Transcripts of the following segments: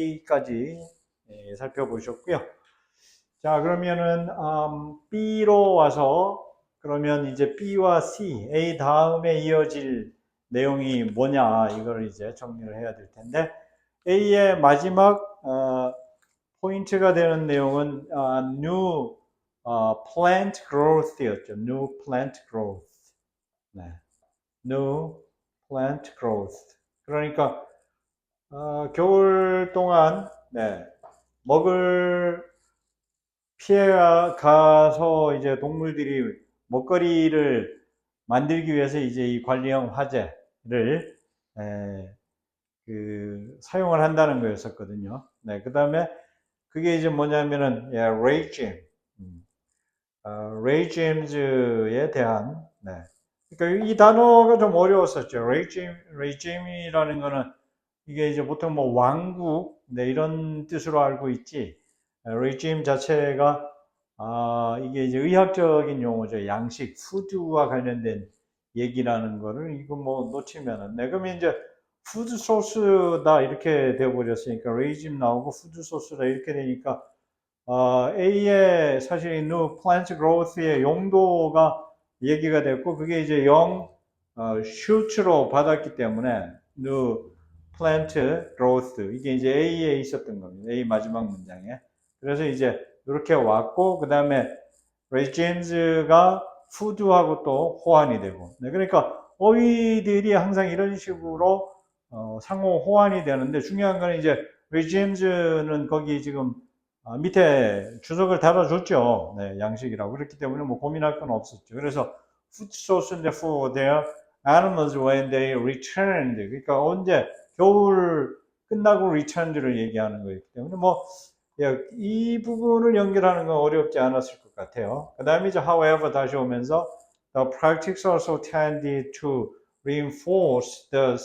A까지 살펴보셨고요. 자, 그러면은 B로 와서 그러면 이제 B와 C, A 다음에 이어질 내용이 뭐냐 이걸 이제 정리를 해야 될 텐데 A의 마지막 포인트가 되는 내용은 new plant growth였죠. new plant growth. 네. new plant growth. 그러니까 겨울 동안 먹을 피해가서 이제 동물들이 먹거리를 만들기 위해서 이제 이 관리형 화재를 사용을 한다는 거였었거든요. 네, 그 다음에 그게 이제 뭐냐면은 regime, regime에 대한 그러니까 이 단어가 좀 어려웠었죠. regime이라는 거는 이게 이제 보통 뭐 왕국 이런 뜻으로 알고 있지. regime 자체가 이게 이제 의학적인 용어죠. 양식, 푸드와 관련된 얘기라는 거를 이거 뭐 놓치면은 그러면 이제 푸드 소스다 이렇게 되어 버렸으니까 regime 나오고 푸드 소스다 이렇게 되니까 A의 사실 new plant growth의 용도가 얘기가 됐고 그게 이제 shoot로 받았기 때문에 new plant growth 이게 이제 A에 있었던 겁니다. A 마지막 문장에. 그래서 이제 이렇게 왔고 그 다음에 regime가 food하고 또 호환이 되고 그러니까 어휘들이 항상 이런 식으로 상호 호환이 되는데 중요한 거는 이제 regime는 거기 지금 밑에 주석을 달아줬죠. 양식이라고. 그렇기 때문에 뭐 고민할 건 없었죠. 그래서 food source인데 for their animals when they returned. 그러니까 언제 겨울 끝나고 returned를 얘기하는 거기 때문에 뭐 이 부분을 연결하는 건 어렵지 않았을 것 같아요. 그 다음에 이제 however 다시 오면서 the practice also tended to reinforce the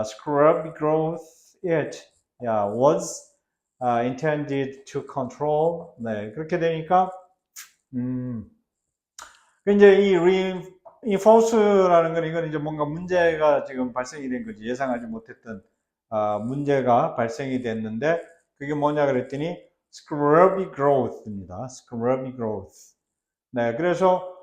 scrub growth it was intended to control. 그렇게 되니까 이제 이 reinforce라는 건 이건 이제 뭔가 문제가 지금 발생이 된 거지. 예상하지 못했던 문제가 발생이 됐는데 그게 뭐냐 그랬더니 scrubby growth입니다. scrubby growth. 그래서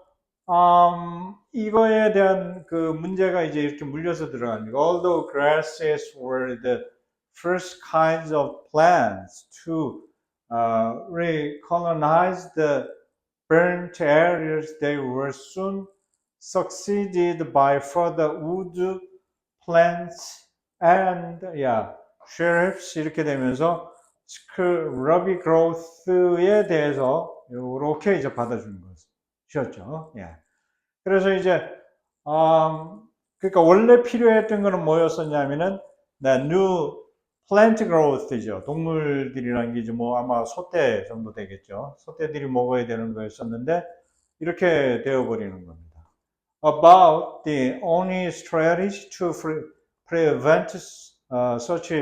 이거에 대한 그 문제가 이제 이렇게 물려서 들어갑니다. Although grasses were the first kinds of plants to recolonize the burnt areas, they were soon succeeded by further wood plants and shrubs 이렇게 되면서 scrubby growth에 대해서 이렇게 이제 받아주는 것이었죠. 그래서 이제 그러니까 원래 필요했던 거는 뭐였었냐면은 new plant growth이죠. 동물들이라는 게 이제 뭐 아마 소떼 정도 되겠죠. 소떼들이 먹어야 되는 거였었는데 이렇게 되어버리는 겁니다. About the only strategy to prevent such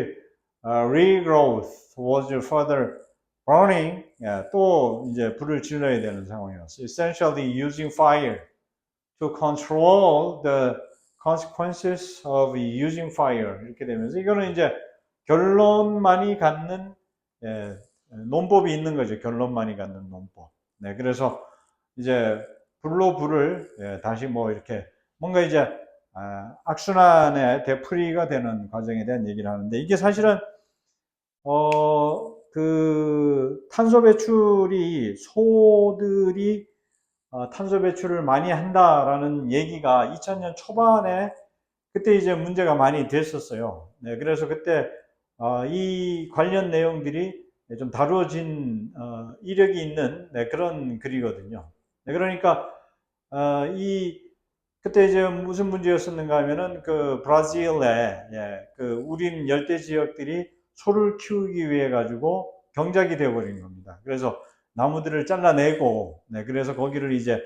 regrowth was further burning. 또 이제 불을 질러야 되는 상황이었어요. Essentially using fire to control the consequences of using fire. 이렇게 되면서 이거는 이제 결론만이 갖는 논법이 있는 거죠. 결론만이 갖는 논법. 그래서 이제 불로 불을 다시 뭐 이렇게 뭔가 이제 악순환의 되풀이가 되는 과정에 대한 얘기를 하는데 이게 사실은 그 탄소 배출이 소들이 탄소 배출을 많이 한다라는 얘기가 2000년 초반에 그때 이제 문제가 많이 됐었어요. 그래서 그때 이 관련 내용들이 좀 다루어진 이력이 있는 그런 글이거든요. 그러니까 그때 이제 무슨 문제였었는가 하면은 그 브라질에 그 우린 열대 지역들이 소를 키우기 위해 가지고 경작이 되어버린 겁니다. 그래서 나무들을 잘라내고 그래서 거기를 이제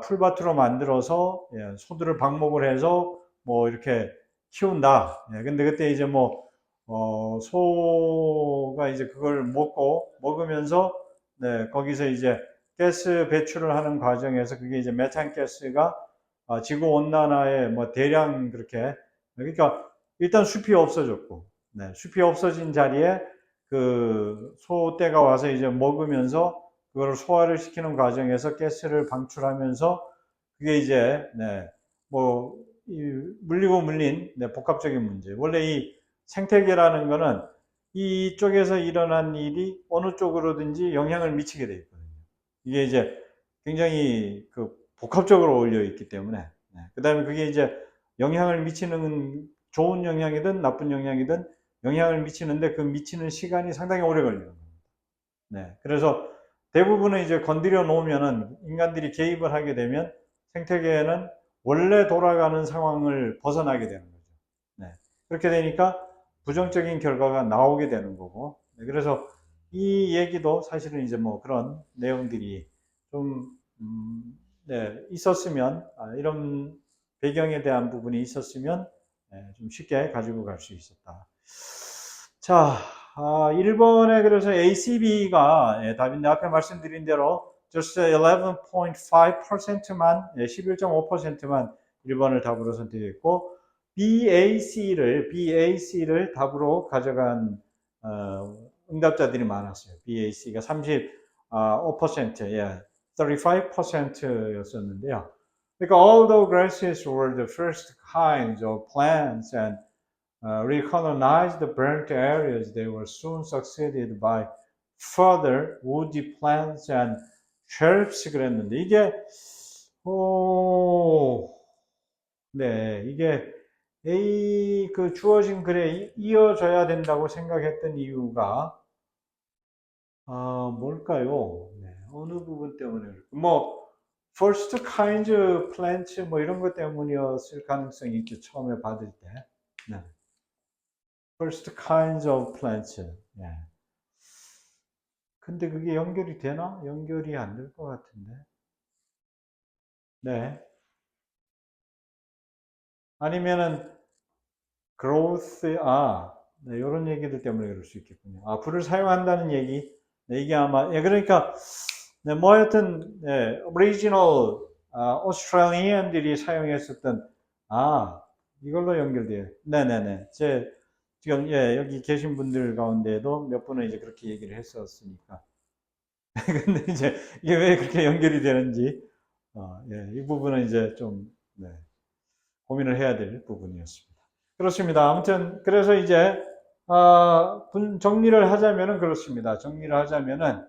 풀밭으로 만들어서 소들을 방목을 해서 뭐 이렇게 키운다. 근데 그때 이제 뭐 소가 이제 그걸 먹으면서 거기서 이제 가스 배출을 하는 과정에서 그게 이제 메탄 가스가 지구 온난화에 뭐 대량 그렇게 그러니까 일단 숲이 없어졌고 숲이 없어진 자리에 그 소떼가 와서 이제 먹으면서 그거를 소화를 시키는 과정에서 가스를 방출하면서 그게 이제 뭐 물리고 물린 복합적인 문제. 원래 이 생태계라는 거는 이쪽에서 일어난 일이 어느 쪽으로든지 영향을 미치게 돼 있거든요. 이게 이제 굉장히 그 복합적으로 어울려 있기 때문에 그 다음에 그게 이제 영향을 미치는 좋은 영향이든 나쁜 영향이든 영향을 미치는데 그 미치는 시간이 상당히 오래 걸리는 겁니다. 그래서 대부분은 이제 건드려 놓으면은 인간들이 개입을 하게 되면 생태계에는 원래 돌아가는 상황을 벗어나게 되는 거죠. 그렇게 되니까 부정적인 결과가 나오게 되는 거고. 그래서 이 얘기도 사실은 이제 뭐 그런 내용들이 좀, 있었으면, 이런 배경에 대한 부분이 있었으면 좀 쉽게 가지고 갈 수 있었다. 자, 1번에 그래서 ACB가 답인데 앞에 말씀드린 대로 just 11.5%만, 11.5%만 1번을 답으로 선택했고, BAC를 답으로 가져간 응답자들이 많았어요. BAC가 35%, 35%였었는데요. 그러니까 although grasses were the first kinds of plants and recolonized the burnt areas, they were soon succeeded by further woody plants and shrubs 그랬는데 이게 이게 그 주어진 글에 이어져야 된다고 생각했던 이유가 뭘까요? 어느 부분 때문에 뭐 first kind plant 뭐 이런 것 때문이었을 가능성이 있죠. 처음에 받을 때. first kinds of plants. 근데 그게 연결이 되나? 연결이 안 될 것 같은데. 아니면은 growth, 이런 얘기들 때문에 그럴 수 있겠군요. 불을 사용한다는 얘기. 이게 아마, 그러니까, 뭐 하여튼, original, Australian들이 사용했었던, 이걸로 연결돼요. 네네네. 지금, 여기 계신 분들 가운데에도 몇 분은 이제 그렇게 얘기를 했었으니까. 근데 이제, 이게 왜 그렇게 연결이 되는지, 이 부분은 이제 좀, 고민을 해야 될 부분이었습니다. 그렇습니다. 아무튼 그래서 이제 정리를 하자면은 그렇습니다. 정리를 하자면은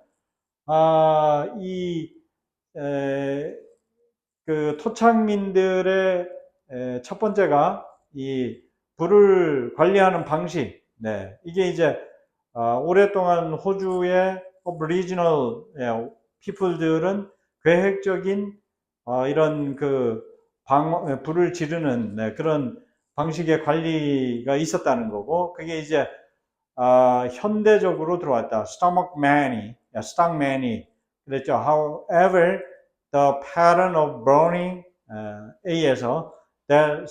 그 토착민들의 첫 번째가 이 불을 관리하는 방식. 이게 이제 오랫동안 호주의 Aboriginal people들은 계획적인 이런 그 불을 지르는 그런 방식의 관리가 있었다는 거고, 그게 이제 현대적으로 들어왔다. Stockman이 그랬죠. However, the pattern of burning A에서 that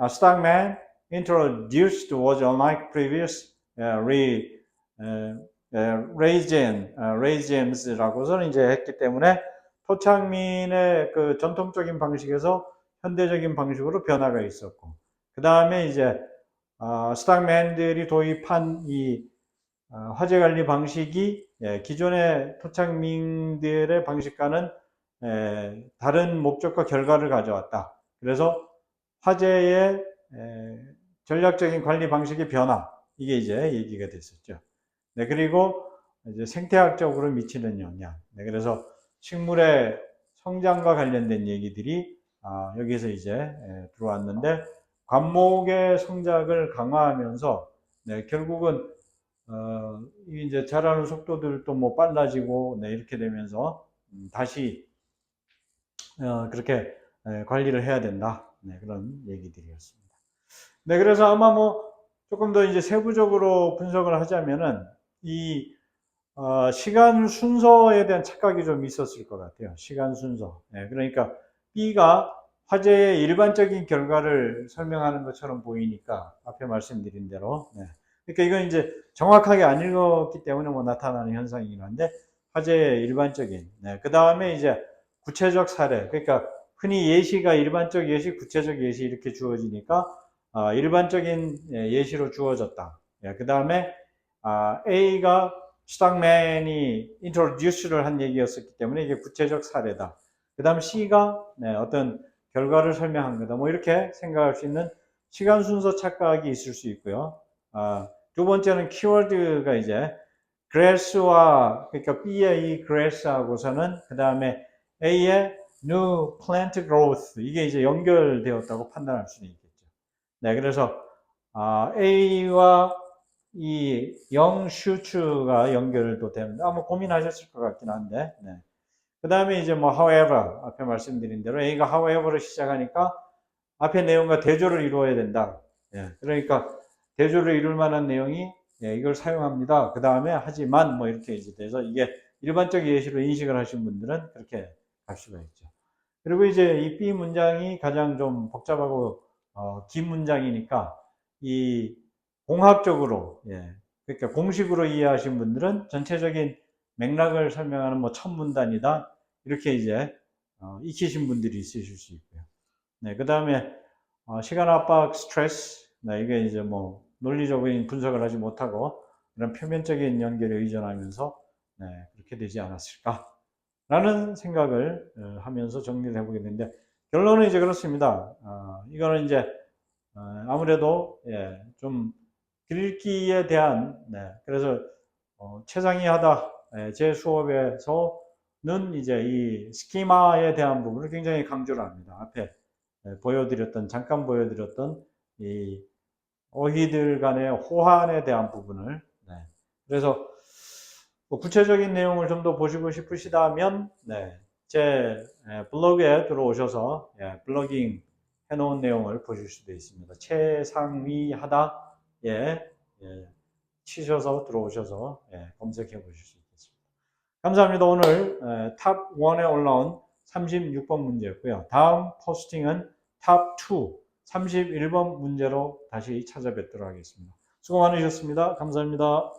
Stockman introduced was unlike previous regimes,라고서는 이제 했기 때문에 토착민의 그 전통적인 방식에서 현대적인 방식으로 변화가 있었고, 그 다음에 이제 스탁맨들이 도입한 이 화재 관리 방식이 기존의 토착민들의 방식과는 다른 목적과 결과를 가져왔다. 그래서 화재의 전략적인 관리 방식의 변화, 이게 이제 얘기가 됐었죠. 그리고 이제 생태학적으로 미치는 영향. 그래서 식물의 성장과 관련된 얘기들이 여기서 이제 들어왔는데, 관목의 성장을 강화하면서 결국은 이제 자라는 속도들도 뭐 빨라지고 이렇게 되면서 다시 그렇게 관리를 해야 된다. 그런 얘기들이었습니다. 그래서 아마 뭐 조금 더 이제 세부적으로 분석을 하자면은 이 시간 순서에 대한 착각이 좀 있었을 것 같아요. 시간 순서. 그러니까 B가 화재의 일반적인 결과를 설명하는 것처럼 보이니까 앞에 말씀드린 대로. 그러니까 이건 이제 정확하게 안 읽었기 때문에 뭐 나타나는 현상이긴 한데, 화재의 일반적인. 그 다음에 이제 구체적 사례. 그러니까 흔히 예시가 일반적 예시, 구체적 예시 이렇게 주어지니까 일반적인 예시로 주어졌다. 그 다음에 A가 스탁맨이 introduce를 한 얘기였었기 때문에 이게 구체적 사례다. 그 다음 C가 어떤 결과를 설명한 거다. 뭐 이렇게 생각할 수 있는 시간 순서 착각이 있을 수 있고요. 두 번째는 키워드가 이제 grass와, 그러니까 B의 이 grass하고서는 그 다음에 A의 new plant growth, 이게 이제 연결되었다고 판단할 수는 있겠죠. 네, 그래서 A와 이 영슈츠가 연결도 됩니다. 아마 고민하셨을 것 같긴 한데, 네. 그 다음에 이제 뭐 however, 앞에 말씀드린 대로 A가 however를 시작하니까 앞에 내용과 대조를 이루어야 된다. 예, 그러니까 대조를 이룰 만한 내용이 이걸 사용합니다. 그 다음에 하지만 뭐 이렇게 이제 돼서 이게 일반적 예시로 인식을 하신 분들은 그렇게 갈 수가 있죠. 그리고 이제 이 B 문장이 가장 좀 복잡하고 긴 문장이니까 이 공학적으로, 그러니까 공식으로 이해하신 분들은 전체적인 맥락을 설명하는 뭐 첫 문단이다 이렇게 이제 익히신 분들이 있으실 수 있고요. 네, 그 다음에 시간 압박, 스트레스, 네, 이게 이제 뭐 논리적인 분석을 하지 못하고 이런 표면적인 연결에 의존하면서 그렇게 되지 않았을까 라는 생각을 하면서 정리를 해보게 되는데, 결론은 이제 그렇습니다. 이거는 이제 아무래도 좀 글귀에 대한, 그래서 최상위하다, 제 수업에서는 이제 이 스키마에 대한 부분을 굉장히 강조를 합니다. 앞에 잠깐 보여드렸던 이 어휘들 간의 호환에 대한 부분을. 그래서 뭐 구체적인 내용을 좀 더 보시고 싶으시다면, 제 블로그에 들어오셔서 블로깅 해놓은 내용을 보실 수도 있습니다. 최상위하다, 치셔서 들어오셔서 검색해 보실 수 있겠습니다. 감사합니다. 오늘 탑 1에 올라온 36번 문제였고요. 다음 포스팅은 탑 2, 31번 문제로 다시 찾아뵙도록 하겠습니다. 수고 많으셨습니다. 감사합니다.